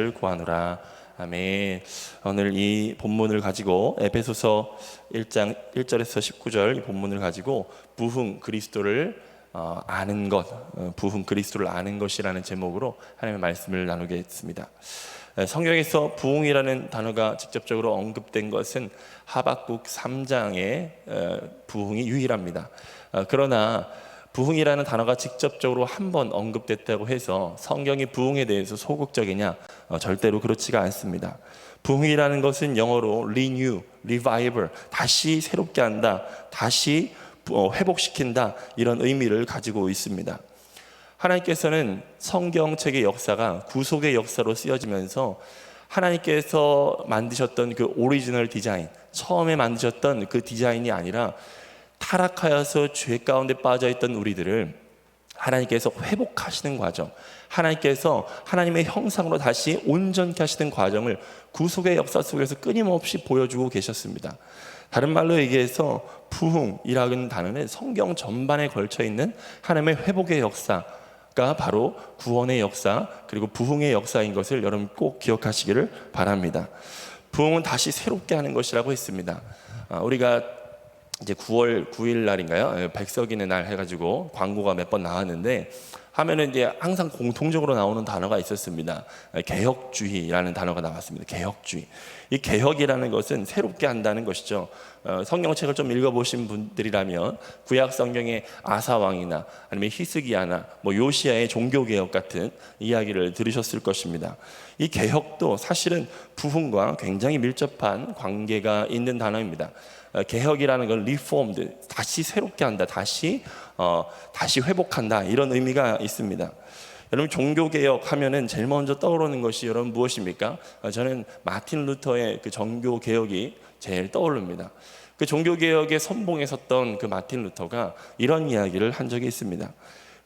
구하노라. 아멘. 오늘 이 본문을 가지고 에베소서 1장 1절에서 19절 이 본문을 가지고 부흥 그리스도를 아는 것, 부흥 그리스도를 아는 것이라는 제목으로 하나님의 말씀을 나누겠습니다. 성경에서 부흥이라는 단어가 직접적으로 언급된 것은 하박국 3장의 부흥이 유일합니다. 그러나 부흥이라는 단어가 직접적으로 한 번 언급됐다고 해서 성경이 부흥에 대해서 소극적이냐? 절대로 그렇지가 않습니다. 부흥이라는 것은 영어로 renew, revival, 다시 새롭게 한다, 다시 회복시킨다, 이런 의미를 가지고 있습니다. 하나님께서는 성경책의 역사가 구속의 역사로 쓰여지면서 하나님께서 만드셨던 그 오리지널 디자인, 처음에 만드셨던 그 디자인이 아니라 타락하여서 죄 가운데 빠져있던 우리들을 하나님께서 회복하시는 과정, 하나님께서 하나님의 형상으로 다시 온전케 하시는 과정을 구속의 역사 속에서 끊임없이 보여주고 계셨습니다. 다른 말로 얘기해서 부흥이라는 단어는 성경 전반에 걸쳐 있는 하나님의 회복의 역사가 바로 구원의 역사, 그리고 부흥의 역사인 것을 여러분 꼭 기억하시기를 바랍니다. 부흥은 다시 새롭게 하는 것이라고 했습니다. 우리가 이제 9월 9일 날인가요? 백석인의 날 해가지고 광고가 몇 번 나왔는데 하면은 이제 항상 공통적으로 나오는 단어가 있었습니다. 개혁주의라는 단어가 나왔습니다. 개혁주의. 이 개혁이라는 것은 새롭게 한다는 것이죠. 성경책을 좀 읽어보신 분들이라면 구약 성경의 아사 왕이나 아니면 히스기야나 요시야의 종교개혁 같은 이야기를 들으셨을 것입니다. 이 개혁도 사실은 부흥과 굉장히 밀접한 관계가 있는 단어입니다. 개혁이라는 건 reformed, 다시 새롭게 한다, 다시 회복한다, 이런 의미가 있습니다. 여러분, 종교개혁 하면은 제일 먼저 떠오르는 것이 여러분 무엇입니까? 저는 마틴 루터의 그 종교개혁이 제일 떠오릅니다. 그 종교개혁의 선봉에 섰던 그 마틴 루터가 이런 이야기를 한 적이 있습니다.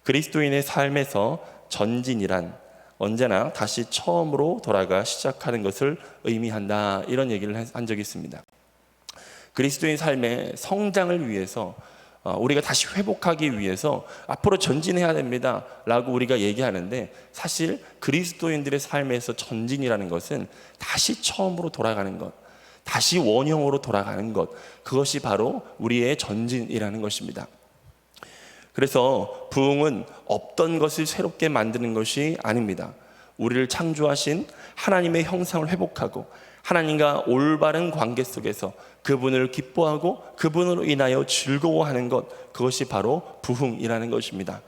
그리스도인의 삶에서 전진이란 언제나 다시 처음으로 돌아가 시작하는 것을 의미한다, 이런 얘기를 한 적이 있습니다. 그리스도인 삶의 성장을 위해서 우리가 다시 회복하기 위해서 앞으로 전진해야 됩니다 라고 우리가 얘기하는데, 사실 그리스도인들의 삶에서 전진이라는 것은 다시 처음으로 돌아가는 것, 다시 원형으로 돌아가는 것, 그것이 바로 우리의 전진이라는 것입니다. 그래서 부흥은 없던 것을 새롭게 만드는 것이 아닙니다. 우리를 창조하신 하나님의 형상을 회복하고 하나님과 올바른 관계 속에서 그분을 기뻐하고 그분으로 인하여 즐거워하는 것, 그것이 바로 부흥이라는 것입니다.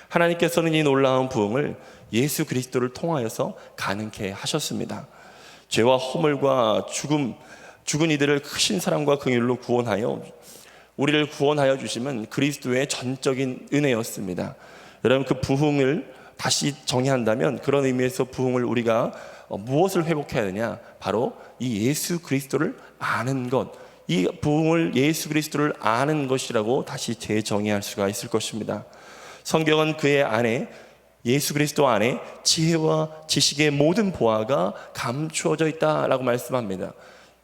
하나님께서는 이 놀라운 부흥을 예수 그리스도를 통하여서 가능케 하셨습니다. 죄와 허물과 죽은 이들을 크신 사랑과 긍휼로 구원하여 우리를 구원하여 주심은 그리스도의 전적인 은혜였습니다. 여러분, 그 부흥을 다시 정의한다면 그런 의미에서 부흥을 우리가 무엇을 회복해야 되냐? 바로 이 예수 그리스도를 아는 것, 이 부흥을 예수 그리스도를 아는 것이라고 다시 재정의할 수가 있을 것입니다. 성경은 그의 안에, 예수 그리스도 안에 지혜와 지식의 모든 보화가 감추어져 있다라고 말씀합니다.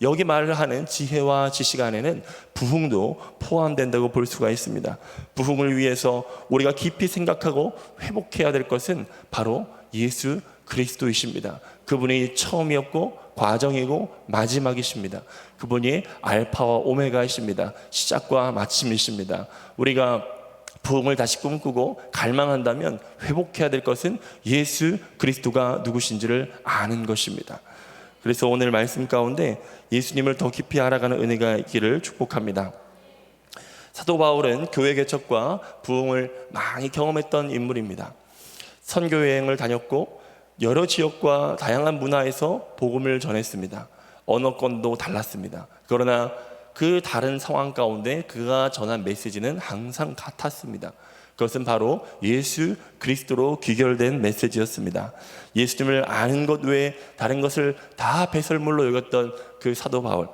여기 말을 하는 지혜와 지식 안에는 부흥도 포함된다고 볼 수가 있습니다. 부흥을 위해서 우리가 깊이 생각하고 회복해야 될 것은 바로 예수 그리스도이십니다. 그분이 처음이었고 과정이고 마지막이십니다. 그분이 알파와 오메가이십니다. 시작과 마침이십니다. 우리가 부흥을 다시 꿈꾸고 갈망한다면 회복해야 될 것은 예수 그리스도가 누구신지를 아는 것입니다. 그래서 오늘 말씀 가운데 예수님을 더 깊이 알아가는 은혜가 있기를 축복합니다. 사도 바울은 교회 개척과 부흥을 많이 경험했던 인물입니다. 선교 여행을 다녔고 여러 지역과 다양한 문화에서 복음을 전했습니다. 언어권도 달랐습니다. 그러나 그 다른 상황 가운데 그가 전한 메시지는 항상 같았습니다. 그것은 바로 예수 그리스도로 귀결된 메시지였습니다. 예수님을 아는 것 외에 다른 것을 다 배설물로 여겼던 그 사도 바울.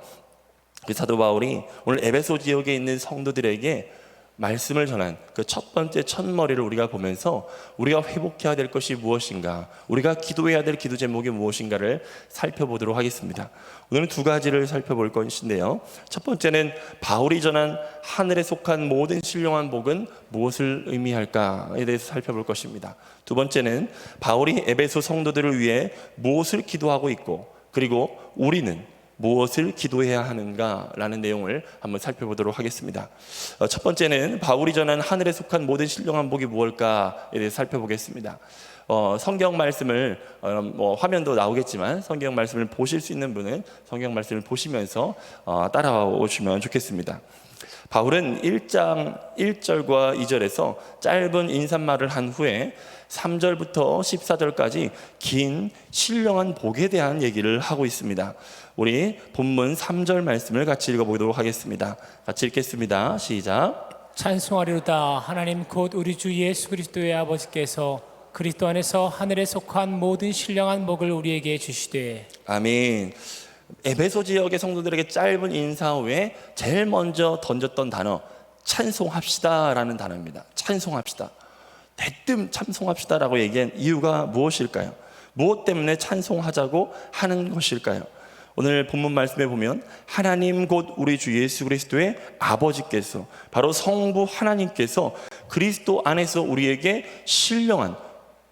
그 사도 바울이 오늘 에베소 지역에 있는 성도들에게 말씀을 전한 그 첫 번째 첫머리를 우리가 보면서 우리가 회복해야 될 것이 무엇인가, 우리가 기도해야 될 기도 제목이 무엇인가를 살펴보도록 하겠습니다. 오늘은 두 가지를 살펴볼 것인데요, 첫 번째는 바울이 전한 하늘에 속한 모든 신령한 복은 무엇을 의미할까에 대해서 살펴볼 것입니다. 두 번째는 바울이 에베소 성도들을 위해 무엇을 기도하고 있고, 그리고 우리는 무엇을 기도해야 하는가라는 내용을 한번 살펴보도록 하겠습니다. 첫 번째는 바울이 전한 하늘에 속한 모든 신령한 복이 무엇일까에 대해서 살펴보겠습니다. 성경 말씀을 화면도 나오겠지만 성경 말씀을 보실 수 있는 분은 성경 말씀을 보시면서 따라오시면 좋겠습니다. 바울은 1장 1절과 2절에서 짧은 인사말을 한 후에 3절부터 14절까지 긴 신령한 복에 대한 얘기를 하고 있습니다. 우리 본문 3절 말씀을 같이 읽어보도록 하겠습니다. 같이 읽겠습니다. 시작. 찬송하리로다. 하나님 곧 우리 주 예수 그리스도의 아버지께서 그리스도 안에서 하늘에 속한 모든 신령한 복을 우리에게 주시되. 아멘. 에베소 지역의 성도들에게 짧은 인사 후에 제일 먼저 던졌던 단어, 찬송합시다 라는 단어입니다. 찬송합시다. 대뜸 찬송합시다라고 얘기한 이유가 무엇일까요? 무엇 때문에 찬송하자고 하는 것일까요? 오늘 본문 말씀에 보면 하나님 곧 우리 주 예수 그리스도의 아버지께서, 바로 성부 하나님께서 그리스도 안에서 우리에게 신령한,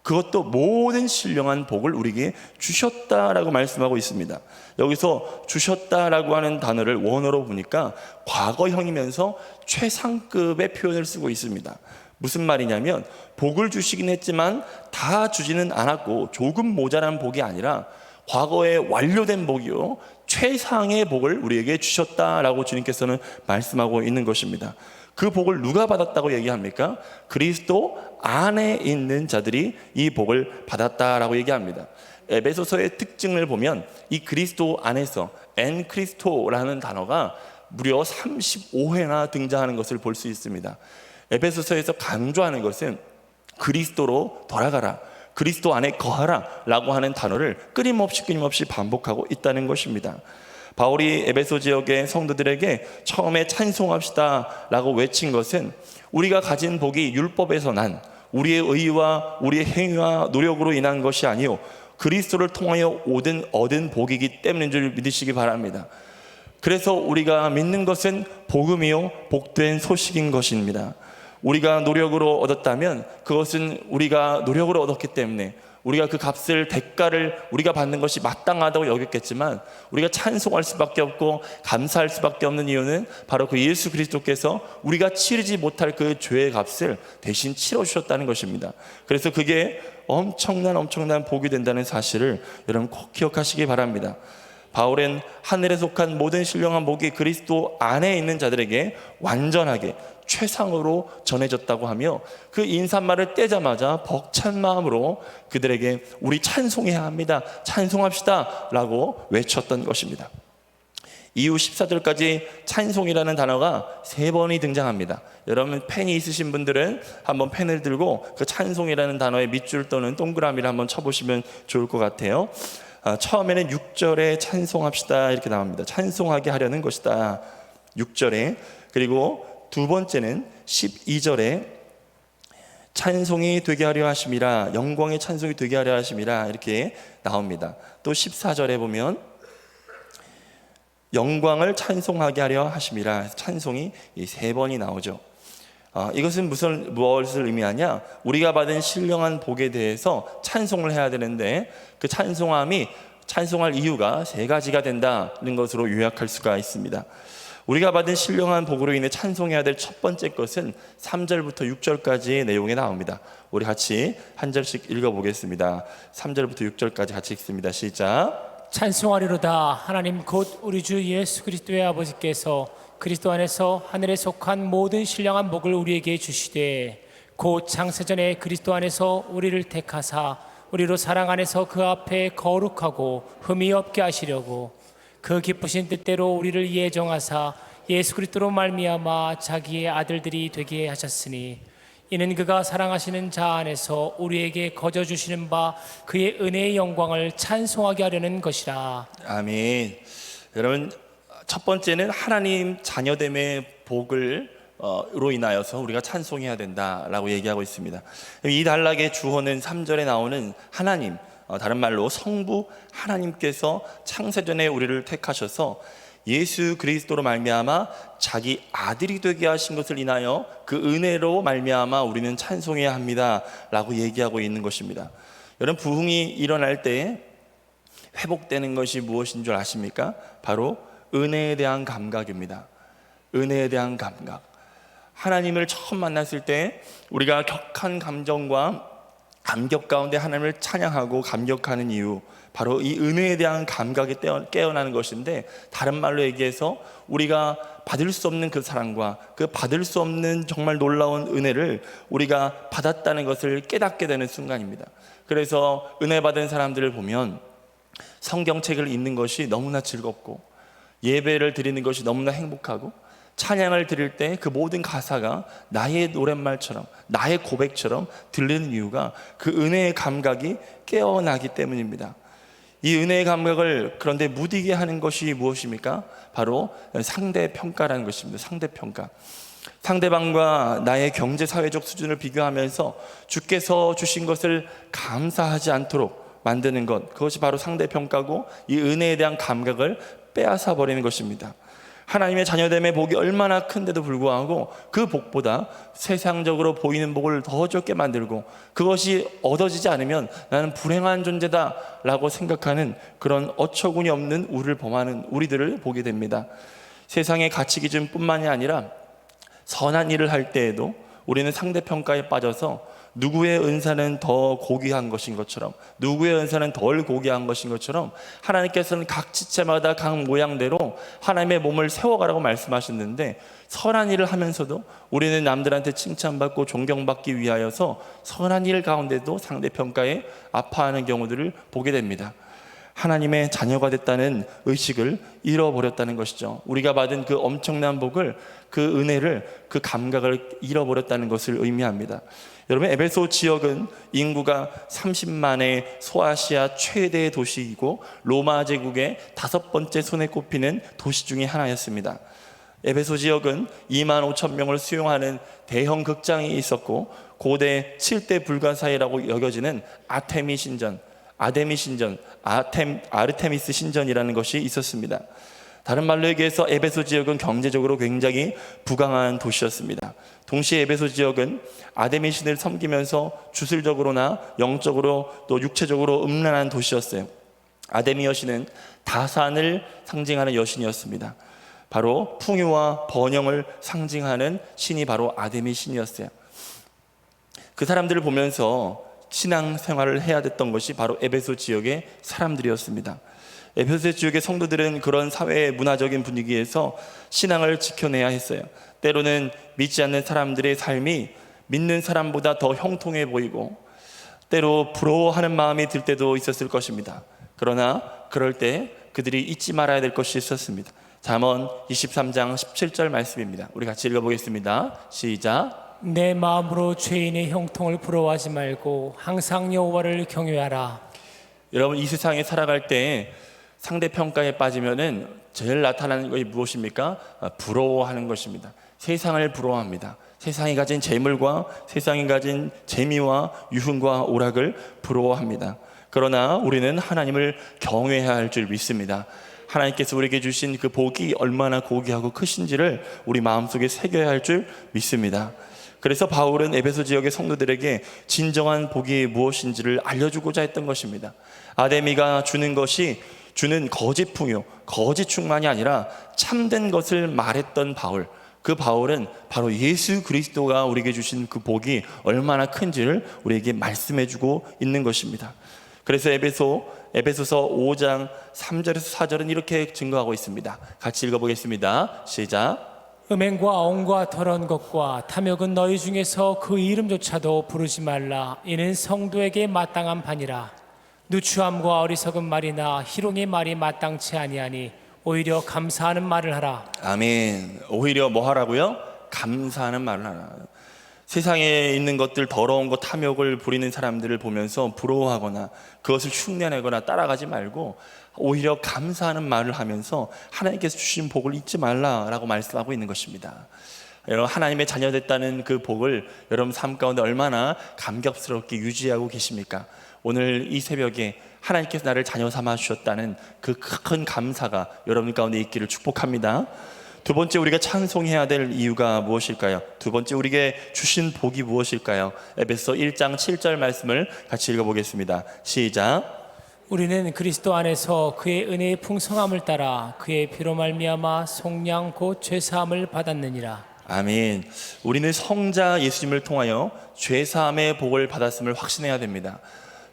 그것도 모든 신령한 복을 우리에게 주셨다라고 말씀하고 있습니다. 여기서 주셨다라고 하는 단어를 원어로 보니까 과거형이면서 최상급의 표현을 쓰고 있습니다. 무슨 말이냐면 복을 주시긴 했지만 다 주지는 않았고 조금 모자란 복이 아니라 과거에 완료된 복이요, 최상의 복을 우리에게 주셨다라고 주님께서는 말씀하고 있는 것입니다. 그 복을 누가 받았다고 얘기합니까? 그리스도 안에 있는 자들이 이 복을 받았다라고 얘기합니다. 에베소서의 특징을 보면 이 그리스도 안에서 엔 크리스토라는 단어가 무려 35회나 등장하는 것을 볼 수 있습니다. 에베소서에서 강조하는 것은 그리스도로 돌아가라, 그리스도 안에 거하라 라고 하는 단어를 끊임없이 반복하고 있다는 것입니다. 바울이 에베소 지역의 성도들에게 처음에 찬송합시다 라고 외친 것은 우리가 가진 복이 율법에서 난 우리의 의와 우리의 행위와 노력으로 인한 것이 아니요 그리스도를 통하여 얻은 복이기 때문인 줄 믿으시기 바랍니다. 그래서 우리가 믿는 것은 복음이요 복된 소식인 것입니다. 우리가 노력으로 얻었다면 그것은 우리가 노력으로 얻었기 때문에 우리가 그 값을, 대가를 우리가 받는 것이 마땅하다고 여겼겠지만 우리가 찬송할 수밖에 없고 감사할 수밖에 없는 이유는 바로 그 예수 그리스도께서 우리가 치르지 못할 그 죄의 값을 대신 치러주셨다는 것입니다. 그래서 그게 엄청난 복이 된다는 사실을 여러분 꼭 기억하시기 바랍니다. 바울은 하늘에 속한 모든 신령한 복이 그리스도 안에 있는 자들에게 완전하게 최상으로 전해졌다고 하며 그 인사말을 떼자마자 벅찬 마음으로 그들에게 우리 찬송해야 합니다, 찬송합시다 라고 외쳤던 것입니다. 이후 14절까지 찬송이라는 단어가 3번이 등장합니다. 여러분 펜이 있으신 분들은 한번 펜을 들고 그 찬송이라는 단어의 밑줄 또는 동그라미를 한번 쳐보시면 좋을 것 같아요. 처음에는 6절에 찬송합시다 이렇게 나옵니다. 찬송하게 하려는 것이다 6절에. 그리고 두 번째는 12절에 찬송이 되게 하려 하심이라, 영광의 찬송이 되게 하려 하심이라 이렇게 나옵니다. 또 14절에 보면 영광을 찬송하게 하려 하심이라, 찬송이 이 3번이 나오죠. 이것은 무엇을 의미하냐? 우리가 받은 신령한 복에 대해서 찬송을 해야 되는데 그 찬송할 이유가 3가지가 된다는 것으로 요약할 수가 있습니다. 우리가 받은 신령한 복으로 인해 찬송해야 될 첫 번째 것은 3절부터 6절까지의 내용에 나옵니다. 우리 같이 한 절씩 읽어보겠습니다. 3절부터 6절까지 같이 읽습니다. 시작. 찬송하리로다. 하나님 곧 우리 주 예수 그리스도의 아버지께서 그리스도 안에서 하늘에 속한 모든 신령한 복을 우리에게 주시되 곧 창세전에 그리스도 안에서 우리를 택하사 우리로 사랑 안에서 그 앞에 거룩하고 흠이 없게 하시려고 그 기쁘신 뜻대로 우리를 예정하사 예수 그리스도로 말미암아 자기의 아들들이 되게 하셨으니 이는 그가 사랑하시는 자 안에서 우리에게 거저 주시는 바 그의 은혜의 영광을 찬송하게 하려는 것이라. 아멘. 여러분 첫 번째는 하나님 자녀됨의 복을 로 인하여서 우리가 찬송해야 된다라고 얘기하고 있습니다. 이 단락의 주어는 3절에 나오는 하나님, 다른 말로 성부 하나님께서 창세전에 우리를 택하셔서 예수 그리스도로 말미암아 자기 아들이 되게 하신 것을 인하여 그 은혜로 말미암아 우리는 찬송해야 합니다라고 얘기하고 있는 것입니다. 여러분, 부흥이 일어날 때 회복되는 것이 무엇인 줄 아십니까? 바로 은혜에 대한 감각입니다. 은혜에 대한 감각. 하나님을 처음 만났을 때 우리가 격한 감정과 감격 가운데 하나님을 찬양하고 감격하는 이유, 바로 이 은혜에 대한 감각이 깨어나는 것인데, 다른 말로 얘기해서 우리가 받을 수 없는 그 사랑과 그 받을 수 없는 정말 놀라운 은혜를 우리가 받았다는 것을 깨닫게 되는 순간입니다. 그래서 은혜 받은 사람들을 보면 성경책을 읽는 것이 너무나 즐겁고, 예배를 드리는 것이 너무나 행복하고, 찬양을 드릴 때 그 모든 가사가 나의 노랫말처럼, 나의 고백처럼 들리는 이유가 그 은혜의 감각이 깨어나기 때문입니다. 이 은혜의 감각을 그런데 무디게 하는 것이 무엇입니까? 바로 상대평가라는 것입니다. 상대평가. 상대방과 나의 경제 사회적 수준을 비교하면서 주께서 주신 것을 감사하지 않도록 만드는 것, 그것이 바로 상대평가고, 이 은혜에 대한 감각을 빼앗아 버리는 것입니다. 하나님의 자녀됨의 복이 얼마나 큰데도 불구하고 그 복보다 세상적으로 보이는 복을 더 적게 만들고, 그것이 얻어지지 않으면 나는 불행한 존재다 라고 생각하는 그런 어처구니 없는 우리를 범하는 우리들을 보게 됩니다. 세상의 가치 기준뿐만이 아니라 선한 일을 할 때에도 우리는 상대평가에 빠져서 누구의 은사는 더 고귀한 것인 것처럼, 누구의 은사는 덜 고귀한 것인 것처럼, 하나님께서는 각 지체마다 각 모양대로 하나님의 몸을 세워가라고 말씀하셨는데, 선한 일을 하면서도 우리는 남들한테 칭찬받고 존경받기 위하여서 선한 일 가운데도 상대평가에 아파하는 경우들을 보게 됩니다. 하나님의 자녀가 됐다는 의식을 잃어버렸다는 것이죠. 우리가 받은 그 엄청난 복을, 그 은혜를, 그 감각을 잃어버렸다는 것을 의미합니다. 여러분, 에베소 지역은 인구가 30만의 소아시아 최대 도시이고 로마 제국의 5번째 손에 꼽히는 도시 중에 하나였습니다. 에베소 지역은 2만 5천 명을 수용하는 대형 극장이 있었고, 고대 7대 불가사의라고 여겨지는 아테미 신전, 아르테미스 신전이라는 것이 있었습니다. 다른 말로 얘기해서 에베소 지역은 경제적으로 굉장히 부강한 도시였습니다. 동시에 에베소 지역은 아데미 신을 섬기면서 주술적으로나 영적으로 또 육체적으로 음란한 도시였어요. 아데미 여신은 다산을 상징하는 여신이었습니다. 바로 풍요와 번영을 상징하는 신이 바로 아데미 신이었어요. 그 사람들을 보면서 신앙생활을 해야 됐던 것이 바로 에베소 지역의 사람들이었습니다. 에베소 지역의 성도들은 그런 사회의 문화적인 분위기에서 신앙을 지켜내야 했어요. 때로는 믿지 않는 사람들의 삶이 믿는 사람보다 더 형통해 보이고, 때로 부러워하는 마음이 들 때도 있었을 것입니다. 그러나 그럴 때 그들이 잊지 말아야 될 것이 있었습니다. 잠언 23장 17절 말씀입니다. 우리 같이 읽어보겠습니다. 시작. 내 마음으로 죄인의 형통을 부러워하지 말고 항상 여호와를 경외하라. 여러분, 이 세상에 살아갈 때 상대평가에 빠지면은 제일 나타나는 것이 무엇입니까? 부러워하는 것입니다. 세상을 부러워합니다. 세상이 가진 재물과 세상이 가진 재미와 유흥과 오락을 부러워합니다. 그러나 우리는 하나님을 경외해야 할 줄 믿습니다. 하나님께서 우리에게 주신 그 복이 얼마나 고귀하고 크신지를 우리 마음속에 새겨야 할 줄 믿습니다. 그래서 바울은 에베소 지역의 성도들에게 진정한 복이 무엇인지를 알려주고자 했던 것입니다. 아데미가 주는 거짓 풍요, 거짓 충만이 아니라 참된 것을 말했던 바울. 그 바울은 바로 예수 그리스도가 우리에게 주신 그 복이 얼마나 큰지를 우리에게 말씀해주고 있는 것입니다. 그래서 에베소서 5장 3절에서 4절은 이렇게 증거하고 있습니다. 같이 읽어보겠습니다. 시작. 음행과 언과 더러운 것과 탐욕은 너희 중에서 그 이름조차도 부르지 말라. 이는 성도에게 마땅한 바니라. 누추함과 어리석은 말이나 희롱의 말이 마땅치 아니하니 오히려 감사하는 말을 하라. 아멘. 오히려 뭐 하라고요? 감사하는 말을 하라. 세상에 있는 것들, 더러운 것, 탐욕을 부리는 사람들을 보면서 부러워하거나 그것을 흉내내거나 따라가지 말고 오히려 감사하는 말을 하면서 하나님께서 주신 복을 잊지 말라라고 말씀하고 있는 것입니다. 여러분 하나님의 자녀 됐다는 그 복을 여러분 삶 가운데 얼마나 감격스럽게 유지하고 계십니까? 오늘 이 새벽에 하나님께서 나를 자녀 삼아 주셨다는 그 큰 감사가 여러분 가운데 있기를 축복합니다. 두 번째 우리가 찬송해야 될 이유가 무엇일까요? 두 번째 우리에게 주신 복이 무엇일까요? 에베소 1장 7절 말씀을 같이 읽어보겠습니다. 시작. 우리는 그리스도 안에서 그의 은혜의 풍성함을 따라 그의 피로 말미암아 속량 곧 죄사함을 받았느니라. 아멘. 우리는 성자 예수님을 통하여 죄사함의 복을 받았음을 확신해야 됩니다.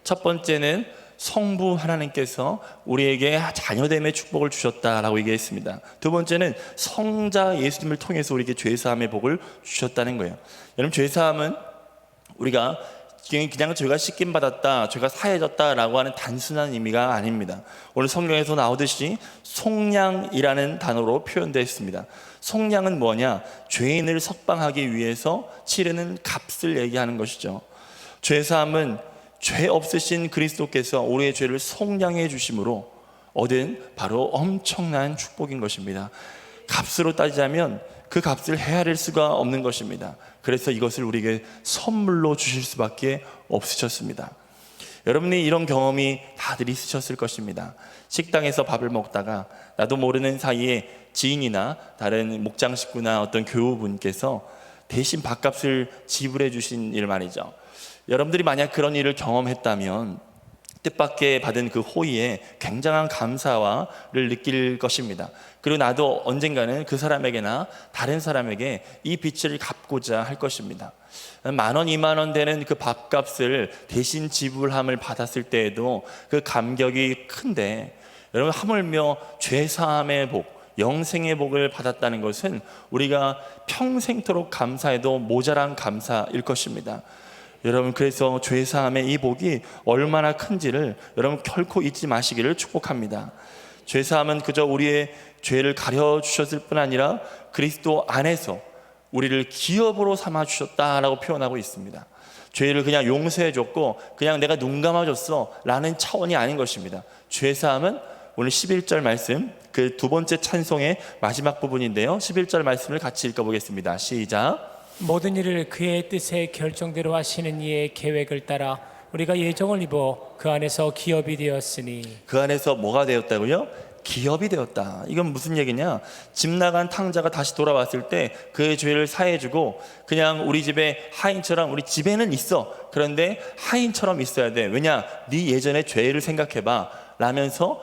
첫 번째는 성부 하나님께서 우리에게 자녀됨의 축복을 주셨다라고 얘기했습니다. 두 번째는 성자 예수님을 통해서 우리에게 죄사함의 복을 주셨다는 거예요. 여러분 죄사함은 우리가 그냥 죄가 씻김 받았다, 죄가 사해졌다라고 하는 단순한 의미가 아닙니다. 오늘 성경에서 나오듯이 속량이라는 단어로 표현되어 있습니다. 속량은 뭐냐? 죄인을 석방하기 위해서 치르는 값을 얘기하는 것이죠. 죄사함은 죄 없으신 그리스도께서 우리의 죄를 속량해 주심으로 얻은 바로 엄청난 축복인 것입니다. 값으로 따지자면 그 값을 헤아릴 수가 없는 것입니다. 그래서 이것을 우리에게 선물로 주실 수밖에 없으셨습니다. 여러분이 이런 경험이 다들 있으셨을 것입니다. 식당에서 밥을 먹다가 나도 모르는 사이에 지인이나 다른 목장 식구나 어떤 교우분께서 대신 밥값을 지불해 주신 일 말이죠. 여러분들이 만약 그런 일을 경험했다면 뜻밖의 받은 그 호의에 굉장한 감사를 느낄 것입니다. 그리고 나도 언젠가는 그 사람에게나 다른 사람에게 이 빚을 갚고자 할 것입니다. 10,000원, 20,000원 되는 그 밥값을 대신 지불함을 받았을 때에도 그 감격이 큰데, 여러분 하물며 죄사함의 복, 영생의 복을 받았다는 것은 우리가 평생토록 감사해도 모자란 감사일 것입니다. 여러분 그래서 죄사함의 이 복이 얼마나 큰지를 여러분 결코 잊지 마시기를 축복합니다. 죄사함은 그저 우리의 죄를 가려주셨을 뿐 아니라 그리스도 안에서 우리를 기업으로 삼아주셨다라고 표현하고 있습니다. 죄를 그냥 용서해줬고 그냥 내가 눈 감아줬어 라는 차원이 아닌 것입니다. 죄사함은 오늘 11절 말씀, 그 두 번째 찬송의 마지막 부분인데요, 11절 말씀을 같이 읽어보겠습니다. 시작. 모든 일을 그의 뜻에 결정대로 하시는 이의 계획을 따라 우리가 예정을 입어 그 안에서 기업이 되었으니. 그 안에서 뭐가 되었다고요? 기업이 되었다. 이건 무슨 얘기냐? 집 나간 탕자가 다시 돌아왔을 때 그의 죄를 사해주고 그냥 우리 집에 하인처럼, 우리 집에는 있어, 그런데 하인처럼 있어야 돼. 왜냐? 네 예전의 죄를 생각해봐 라면서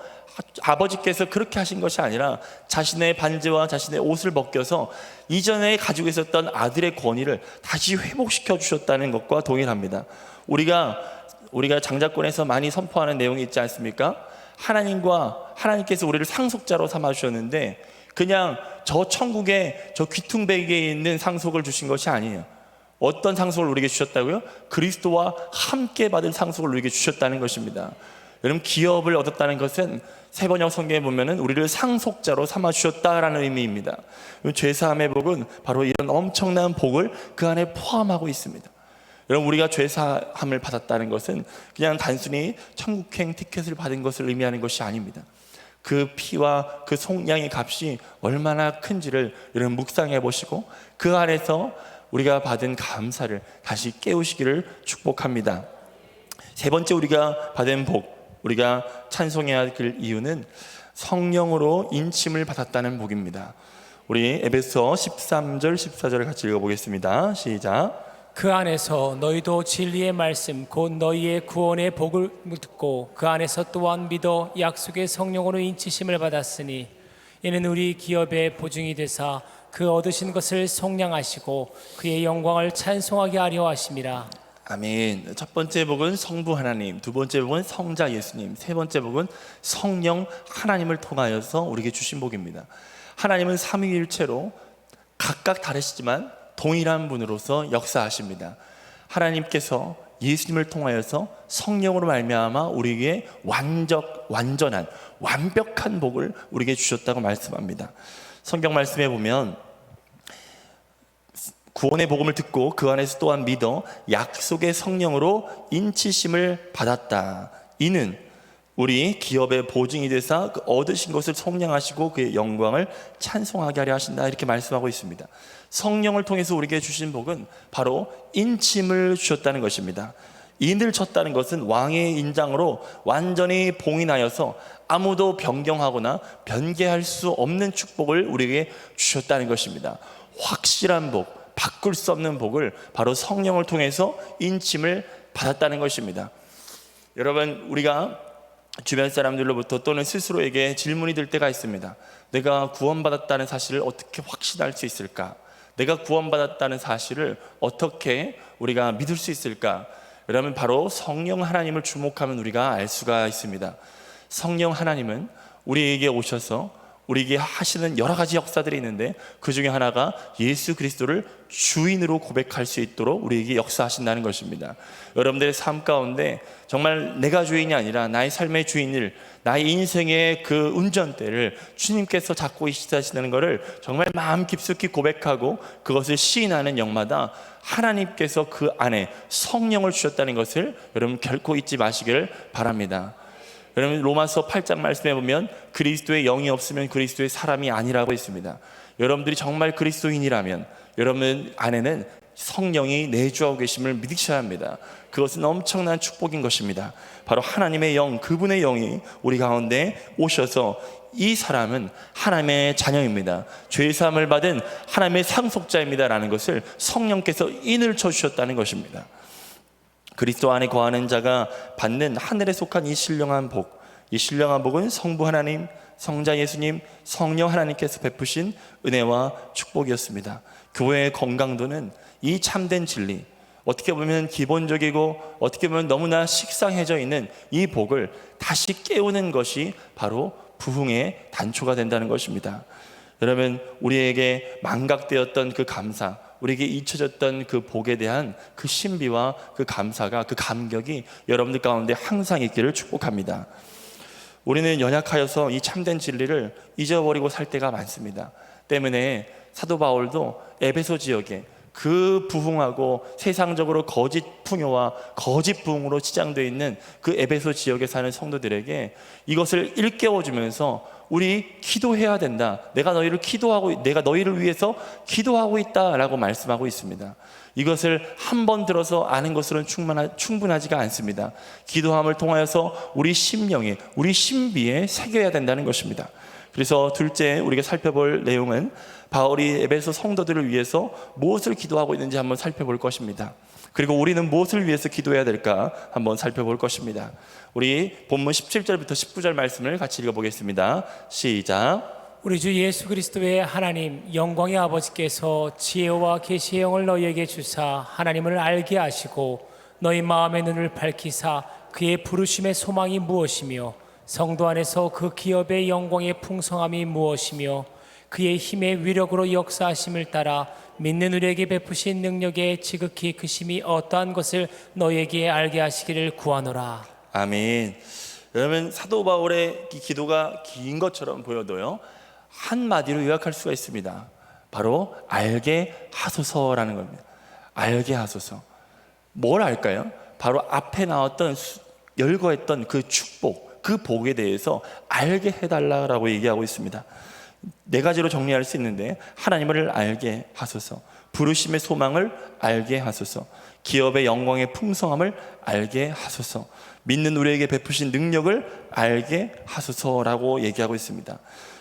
아버지께서 그렇게 하신 것이 아니라 자신의 반지와 자신의 옷을 벗겨서 이전에 가지고 있었던 아들의 권위를 다시 회복시켜 주셨다는 것과 동일합니다. 우리가 장자권에서 많이 선포하는 내용이 있지 않습니까? 하나님께서 우리를 상속자로 삼아 주셨는데 그냥 저 천국에 저 귀퉁배기에 있는 상속을 주신 것이 아니에요. 어떤 상속을 우리에게 주셨다고요? 그리스도와 함께 받은 상속을 우리에게 주셨다는 것입니다. 여러분 기업을 얻었다는 것은 세번역 성경에 보면은 우리를 상속자로 삼아 주셨다라는 의미입니다. 죄사함의 복은 바로 이런 엄청난 복을 그 안에 포함하고 있습니다. 여러분 우리가 죄사함을 받았다는 것은 그냥 단순히 천국행 티켓을 받은 것을 의미하는 것이 아닙니다. 그 피와 그 속량의 값이 얼마나 큰지를 여러분 묵상해 보시고 그 안에서 우리가 받은 감사를 다시 깨우시기를 축복합니다. 세 번째 우리가 받은 복, 우리가 찬송해야 할 이유는 성령으로 인침을 받았다는 복입니다. 우리 에베소 13절 14절을 같이 읽어보겠습니다. 시작. 그 안에서 너희도 진리의 말씀 곧 너희의 구원의 복을 듣고 그 안에서 또한 믿어 약속의 성령으로 인치심을 받았으니 이는 우리 기업의 보증이 되사 그 얻으신 것을 속량하시고 그의 영광을 찬송하게 하려 하심이라. 아멘. 첫 번째 복은 성부 하나님, 두 번째 복은 성자 예수님, 세 번째 복은 성령 하나님을 통하여서 우리에게 주신 복입니다. 하나님은 삼위일체로 각각 다르시지만 동일한 분으로서 역사하십니다. 하나님께서 예수님을 통하여서 성령으로 말미암아 우리에게 완전한 완벽한 복을 우리에게 주셨다고 말씀합니다. 성경 말씀에 보면 구원의 복음을 듣고 그 안에서 또한 믿어 약속의 성령으로 인치심을 받았다. 이는 우리 기업의 보증이 되사 그 얻으신 것을 속량하시고 그의 영광을 찬송하게 하려 하신다, 이렇게 말씀하고 있습니다. 성령을 통해서 우리에게 주신 복은 바로 인침을 주셨다는 것입니다. 인을 쳤다는 것은 왕의 인장으로 완전히 봉인하여서 아무도 변경하거나 변개할 수 없는 축복을 우리에게 주셨다는 것입니다. 확실한 복, 바꿀 수 없는 복을 바로 성령을 통해서 인침을 받았다는 것입니다. 여러분, 우리가 주변 사람들로부터 또는 스스로에게 질문이 들 때가 있습니다. 내가 구원받았다는 사실을 어떻게 확신할 수 있을까? 내가 구원받았다는 사실을 어떻게 우리가 믿을 수 있을까? 여러분, 바로 성령 하나님을 주목하면 우리가 알 수가 있습니다. 성령 하나님은 우리에게 오셔서 우리에게 하시는 여러 가지 역사들이 있는데, 그 중에 하나가 예수 그리스도를 주인으로 고백할 수 있도록 우리에게 역사하신다는 것입니다. 여러분들의 삶 가운데 정말 내가 주인이 아니라 나의 삶의 주인을, 나의 인생의 그 운전대를 주님께서 잡고 있으시다는 것을 정말 마음 깊숙이 고백하고 그것을 시인하는 영마다 하나님께서 그 안에 성령을 주셨다는 것을 여러분 결코 잊지 마시기를 바랍니다. 여러분, 로마서 8장 말씀해 보면 그리스도의 영이 없으면 그리스도의 사람이 아니라고 있습니다. 여러분들이 정말 그리스도인이라면 여러분 안에는 성령이 내주하고 계심을 믿으셔야 합니다. 그것은 엄청난 축복인 것입니다. 바로 하나님의 영, 그분의 영이 우리 가운데 오셔서 이 사람은 하나님의 자녀입니다, 죄사함을 받은 하나님의 상속자입니다 라는 것을 성령께서 인을 쳐주셨다는 것입니다. 그리스도 안에 거하는 자가 받는 하늘에 속한 이 신령한 복, 이 신령한 복은 성부 하나님, 성자 예수님, 성령 하나님께서 베푸신 은혜와 축복이었습니다. 교회의 건강도는 이 참된 진리, 어떻게 보면 기본적이고 어떻게 보면 너무나 식상해져 있는 이 복을 다시 깨우는 것이 바로 부흥의 단초가 된다는 것입니다. 여러분, 우리에게 망각되었던 그 감사, 우리에게 잊혀졌던 그 복에 대한 그 신비와 그 감사가, 그 감격이 여러분들 가운데 항상 있기를 축복합니다. 우리는 연약하여서 이 참된 진리를 잊어버리고 살 때가 많습니다. 때문에 사도 바울도 에베소 지역에 그 부흥하고 세상적으로 거짓 풍요와 거짓 부흥으로 치장되어 있는 그 에베소 지역에 사는 성도들에게 이것을 일깨워주면서 우리 기도해야 된다, 내가 너희를 위해서 기도하고 있다라고 말씀하고 있습니다. 이것을 한 번 들어서 아는 것으로는 충분하지가 않습니다. 기도함을 통하여서 우리 심령에, 우리 신비에 새겨야 된다는 것입니다. 그래서 둘째 우리가 살펴볼 내용은 바울이 에베소 성도들을 위해서 무엇을 기도하고 있는지 한번 살펴볼 것입니다. 그리고 우리는 무엇을 위해서 기도해야 될까 한번 살펴볼 것입니다. 우리 본문 17절부터 19절 말씀을 같이 읽어보겠습니다. 시작. 우리 주 예수 그리스도의 하나님 영광의 아버지께서 지혜와 계시의 영을 너희에게 주사 하나님을 알게 하시고 너희 마음의 눈을 밝히사 그의 부르심의 소망이 무엇이며 성도 안에서 그 기업의 영광의 풍성함이 무엇이며 그의 힘의 위력으로 역사하심을 따라 믿는 우리에게 베푸신 능력의 지극히 크심이 어떠한 것을 너희에게 알게 하시기를 구하노라. 아멘. 여러분, 사도 바울의 기도가 긴 것처럼 보여도요, 한마디로 요약할 수가 있습니다. 바로 알게 하소서라는 겁니다. 알게 하소서. 뭘 알까요? 바로 앞에 나왔던 열거했던 그 축복, 그 복에 대해서 알게 해달라고 얘기하고 있습니다. 네 가지로 정리할 수 있는데, 하나님을 알게 하소서, 부르심의 소망을 알게 하소서, 기업의 영광의 풍성함을 알게 하소서, 믿는 우리에게 베푸신 능력을 알게 하소서라고 얘기하고 있습니다.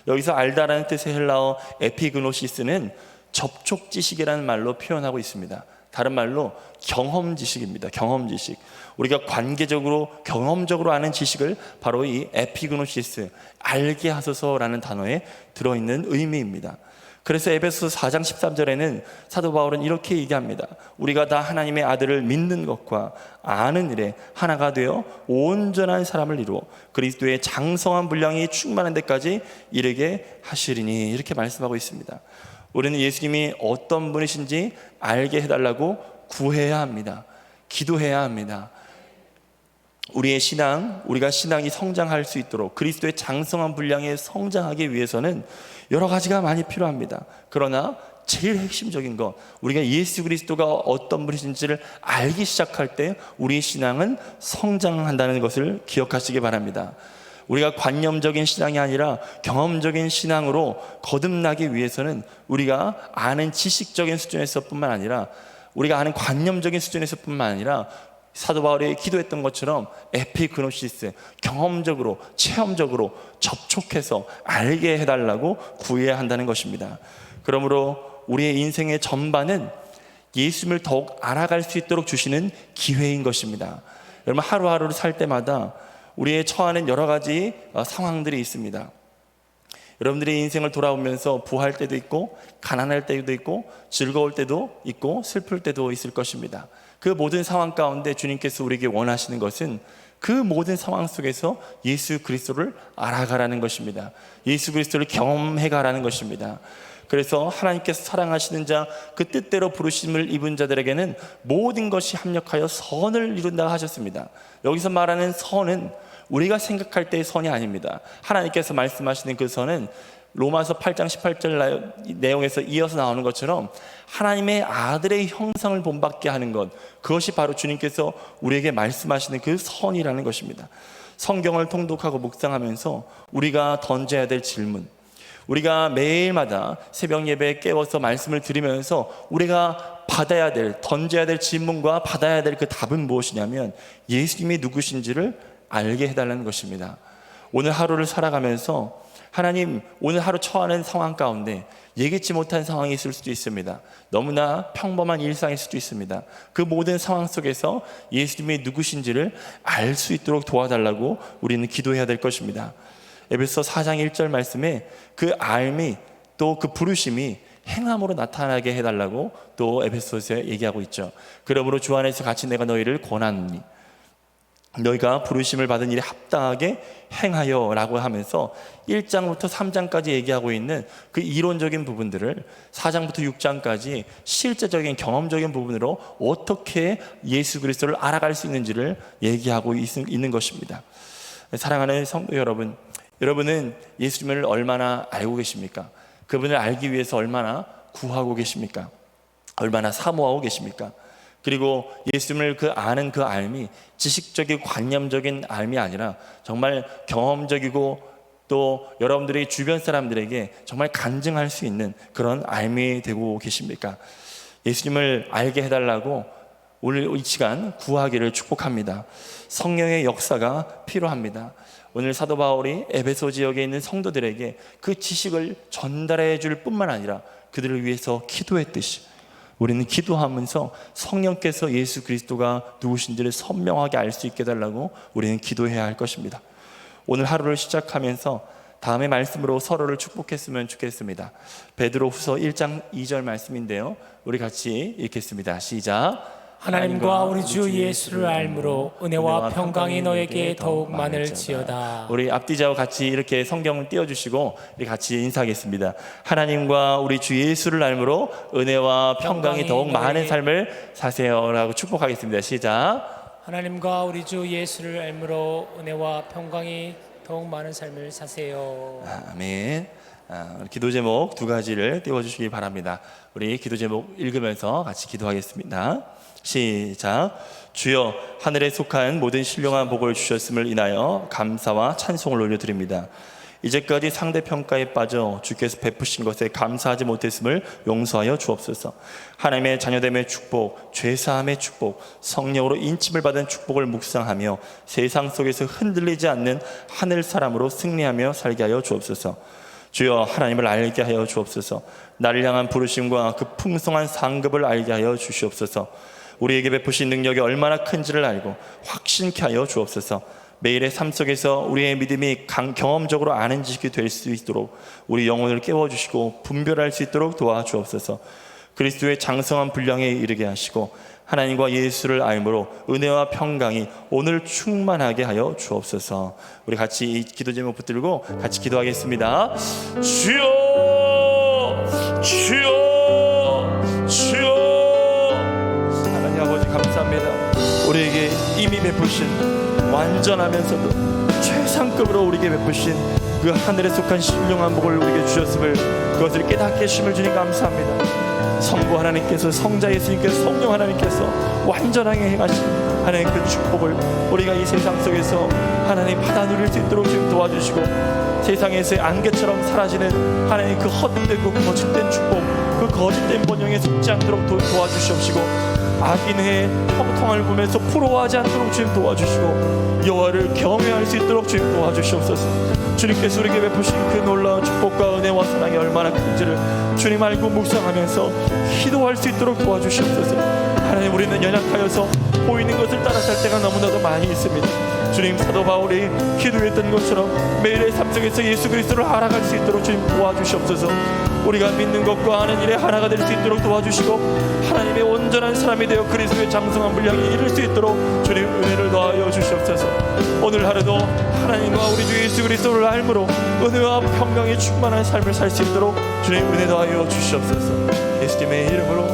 여기서 알다라는 뜻의 헬라어 에피그노시스는 접촉 지식이라는 말로 표현하고 있습니다. 다른 말로 경험 지식입니다. 경험 지식. 우리가 관계적으로 경험적으로 아는 지식을 바로 이 에피그노시스, 알게 하소서라는 단어에 들어있는 의미입니다. 그래서 에베소 4장 13절에는 사도 바울은 이렇게 얘기합니다. 우리가 다 하나님의 아들을 믿는 것과 아는 일에 하나가 되어 온전한 사람을 이루어 그리스도의 장성한 분량이 충만한 데까지 이르게 하시리니, 이렇게 말씀하고 있습니다. 우리는 예수님이 어떤 분이신지 알게 해달라고 구해야 합니다. 기도해야 합니다. 우리의 신앙, 우리가 신앙이 성장할 수 있도록 그리스도의 장성한 분량에 성장하기 위해서는 여러 가지가 많이 필요합니다. 그러나 제일 핵심적인 것, 우리가 예수 그리스도가 어떤 분이신지를 알기 시작할 때 우리의 신앙은 성장한다는 것을 기억하시기 바랍니다. 우리가 관념적인 신앙이 아니라 경험적인 신앙으로 거듭나기 위해서는 우리가 아는 지식적인 수준에서뿐만 아니라, 우리가 아는 관념적인 수준에서뿐만 아니라 사도 바울이 기도했던 것처럼 에피그노시스, 경험적으로 체험적으로 접촉해서 알게 해달라고 구해야 한다는 것입니다. 그러므로 우리의 인생의 전반은 예수님을 더욱 알아갈 수 있도록 주시는 기회인 것입니다. 여러분, 하루하루를 살 때마다 우리의 처하는 여러 가지 상황들이 있습니다. 여러분들의 인생을 돌아보면서 부할 때도 있고, 가난할 때도 있고, 즐거울 때도 있고, 슬플 때도 있을 것입니다. 그 모든 상황 가운데 주님께서 우리에게 원하시는 것은 그 모든 상황 속에서 예수 그리스도를 알아가라는 것입니다. 예수 그리스도를 경험해가라는 것입니다. 그래서 하나님께서 사랑하시는 자, 그 뜻대로 부르심을 입은 자들에게는 모든 것이 합력하여 선을 이룬다 하셨습니다. 여기서 말하는 선은 우리가 생각할 때의 선이 아닙니다. 하나님께서 말씀하시는 그 선은 로마서 8장 18절 내용에서 이어서 나오는 것처럼 하나님의 아들의 형상을 본받게 하는 것, 그것이 바로 주님께서 우리에게 말씀하시는 그 선이라는 것입니다. 성경을 통독하고 묵상하면서 우리가 던져야 될 질문, 우리가 매일마다 새벽 예배에 깨워서 말씀을 드리면서 우리가 받아야 될, 던져야 될 질문과 받아야 될 그 답은 무엇이냐면 예수님이 누구신지를 알게 해달라는 것입니다. 오늘 하루를 살아가면서 하나님, 오늘 하루 처하는 상황 가운데 예기치 못한 상황이 있을 수도 있습니다. 너무나 평범한 일상일 수도 있습니다. 그 모든 상황 속에서 예수님이 누구신지를 알 수 있도록 도와달라고 우리는 기도해야 될 것입니다. 에베소 4장 1절 말씀에 그 알미, 또 그 부르심이 행함으로 나타나게 해달라고 또 에베소서에 얘기하고 있죠. 그러므로 주 안에서 같이 내가 너희를 권하노니 너희가 부르심을 받은 일에 합당하게 행하여 라고 하면서 1장부터 3장까지 얘기하고 있는 그 이론적인 부분들을 4장부터 6장까지 실제적인 경험적인 부분으로 어떻게 예수 그리스도를 알아갈 수 있는지를 얘기하고 있는 것입니다. 사랑하는 성도 여러분, 여러분은 예수님을 얼마나 알고 계십니까? 그분을 알기 위해서 얼마나 구하고 계십니까? 얼마나 사모하고 계십니까? 그리고 예수님을 아는 그 알미, 지식적이고 관념적인 알미 아니라 정말 경험적이고 또 여러분들의 주변 사람들에게 정말 간증할 수 있는 그런 알미 되고 계십니까? 예수님을 알게 해달라고 오늘 이 시간 구하기를 축복합니다. 성령의 역사가 필요합니다. 오늘 사도 바울이 에베소 지역에 있는 성도들에게 그 지식을 전달해 줄 뿐만 아니라 그들을 위해서 기도했듯이 우리는 기도하면서 성령께서 예수 그리스도가 누구신지를 선명하게 알 수 있게 해달라고 우리는 기도해야 할 것입니다. 오늘 하루를 시작하면서 다음의 말씀으로 서로를 축복했으면 좋겠습니다. 베드로후서 1장 2절 말씀인데요, 우리 같이 읽겠습니다. 시작. 하나님과 우리 주 예수를 알므로 은혜와 평강이 너에게 더욱 많을지어다. 우리 앞뒤자와 같이 이렇게 성경을 띄워주시고 우리 같이 인사하겠습니다. 하나님과 우리 주 예수를 알므로 은혜와 평강이 더욱 많은 삶을 사세요 라고 축복하겠습니다. 시작. 하나님과 우리 주 예수를 알므로 은혜와 평강이 더욱 많은 삶을 사세요. 아멘. 기도 제목 두 가지를 띄워주시기 바랍니다. 우리 기도 제목 읽으면서 같이 기도하겠습니다. 시작. 주여, 하늘에 속한 모든 신령한 복을 주셨음을 인하여 감사와 찬송을 올려드립니다. 이제까지 상대평가에 빠져 주께서 베푸신 것에 감사하지 못했음을 용서하여 주옵소서. 하나님의 자녀됨의 축복, 죄사함의 축복, 성령으로 인침을 받은 축복을 묵상하며 세상 속에서 흔들리지 않는 하늘 사람으로 승리하며 살게 하여 주옵소서. 주여, 하나님을 알게 하여 주옵소서. 나를 향한 부르심과 그 풍성한 상급을 알게 하여 주시옵소서. 우리에게 베푸신 능력이 얼마나 큰지를 알고 확신케 하여 주옵소서. 매일의 삶 속에서 우리의 믿음이 경험적으로 아는 지식이 될 수 있도록 우리 영혼을 깨워주시고 분별할 수 있도록 도와주옵소서. 그리스도의 장성한 분량에 이르게 하시고 하나님과 예수를 알므로 은혜와 평강이 오늘 충만하게 하여 주옵소서. 우리 같이 이 기도 제목 붙들고 같이 기도하겠습니다. 주여, 주여, 주여. 하나님 아버지 감사합니다. 우리에게 이미 베푸신 완전하면서도 최상급으로 우리에게 베푸신 그 하늘에 속한 신령한 복을 우리에게 주셨음을 그것을 깨닫게 하심을 주님 감사합니다. 성부 하나님께서, 성자 예수님께서, 성령 하나님께서 완전하게 행하신 하나님 그 축복을 우리가 이 세상 속에서 하나님 받아 누릴 수 있도록 지금 도와주시고, 세상에서의 안개처럼 사라지는 하나님 그 헛되고 거짓된 축복, 그 거짓된 번영에 속지 않도록 도와주시옵시고, 악인의 형통을 보면서 부러워하지 않도록 주님 도와주시고, 여호와를 경외할 수 있도록 주님 도와주시옵소서. 주님께서 우리에게 베푸신 그 놀라운 축복과 은혜와 사랑이 얼마나 큰지를 주님 알고 묵상하면서 기도할 수 있도록 도와주시옵소서. 하나님, 우리는 연약하여서 보이는 것을 따라 살 때가 너무나도 많이 있습니다. 주님, 사도 바울이 기도했던 것처럼 매일의 삶 속에서 예수 그리스도를 알아갈 수 있도록 주님 도와주시옵소서. 우리가 믿는 것과 아는 일에 하나가 될 수 있도록 도와주시고, 하나님의 온전한 사람이 되어 그리스도의 장성한 분량에 이를 수 있도록 주님 은혜를 더하여 주시옵소서. 오늘 하루도 하나님과 우리 주 예수 그리스도를 알므로 은혜와 평강에 충만한 삶을 살 수 있도록 주님 은혜 더하여 주시옵소서. 예수님의 이름으로